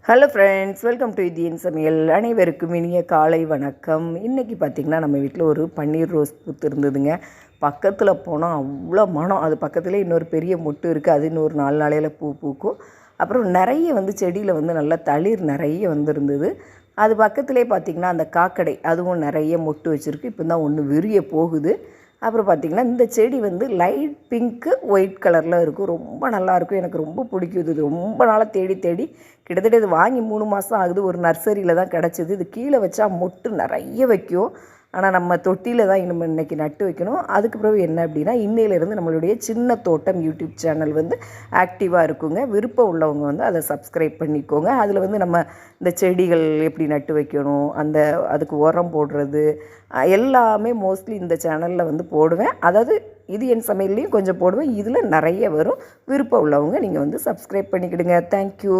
Hello friends, welcome to Indian சமையல். அனைவருக்கும் இனிய காலை வணக்கம். இன்றைக்கி பார்த்திங்கன்னா நம்ம வீட்டில் ஒரு பன்னீர் ரோஸ் பூத்து இருந்ததுங்க. பக்கத்தில் போனால் அவ்வளோ மனம். அது பக்கத்துலேயே இன்னொரு பெரிய மொட்டு இருக்குது. அது இன்னொரு 4 நாளையில் பூ பூக்கும். அப்புறம் நிறைய செடியில் நல்லா தளிர் நிறைய இருந்தது. அது பக்கத்துலேயே பார்த்திங்கன்னா அந்த காக்கடை அதுவும் நிறைய மொட்டு வச்சுருக்கு. இப்போ தான் ஒன்று விரிய போகுது. அப்புறம் பார்த்திங்கன்னா இந்த செடி லைட் பிங்க்கு ஒயிட் கலரில் இருக்கும். ரொம்ப நல்லாயிருக்கும். எனக்கு ரொம்ப பிடிக்கும். இது ரொம்ப நாளாக தேடி தேடி கிட்டத்தட்ட இது வாங்கி 3 மாதம் ஆகுது. ஒரு நர்சரியில் தான் கிடச்சிது. இது கீழே வச்சா மொட்டு நிறைய வைக்கும். ஆனால் நம்ம தொட்டியில் தான் இன்றைக்கி நட்டு வைக்கணும். அதுக்கு பிறகு என்ன அப்படின்னா, இன்னையிலேருந்து நம்மளுடைய சின்ன தோட்டம் யூடியூப் சேனல் ஆக்டிவாக இருக்குங்க. விருப்பம் உள்ளவங்க அதை சப்ஸ்கிரைப் பண்ணிக்கோங்க. அதில் நம்ம இந்த செடிகள் எப்படி நட்டு வைக்கணும், அதுக்கு உரம் போடுறது எல்லாமே மோஸ்ட்லி இந்த சேனலில் போடுவேன். அதாவது இது என் சமையல்லையும் கொஞ்சம் போடுவேன். இதில் நிறைய வரும். விருப்பம் உள்ளவங்க நீங்கள் சப்ஸ்கிரைப் பண்ணிக்கிடுங்க. தேங்க்யூ.